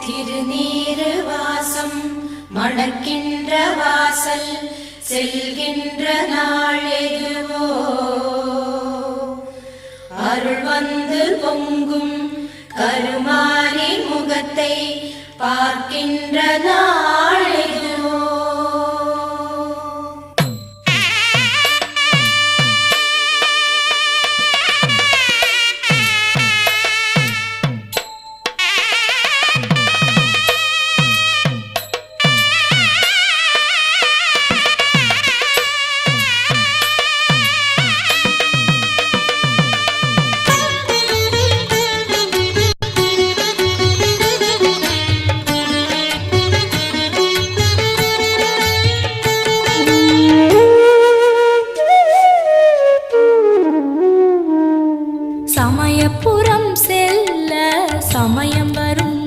திருநீறு வாசம் மணக்கின்ற வாசல் செல்கின்ற நாளெதுவோ அருள் வந்து பொங்கும் கருமாரி முகத்தை பார்க்கின்ற நாளெதுவோ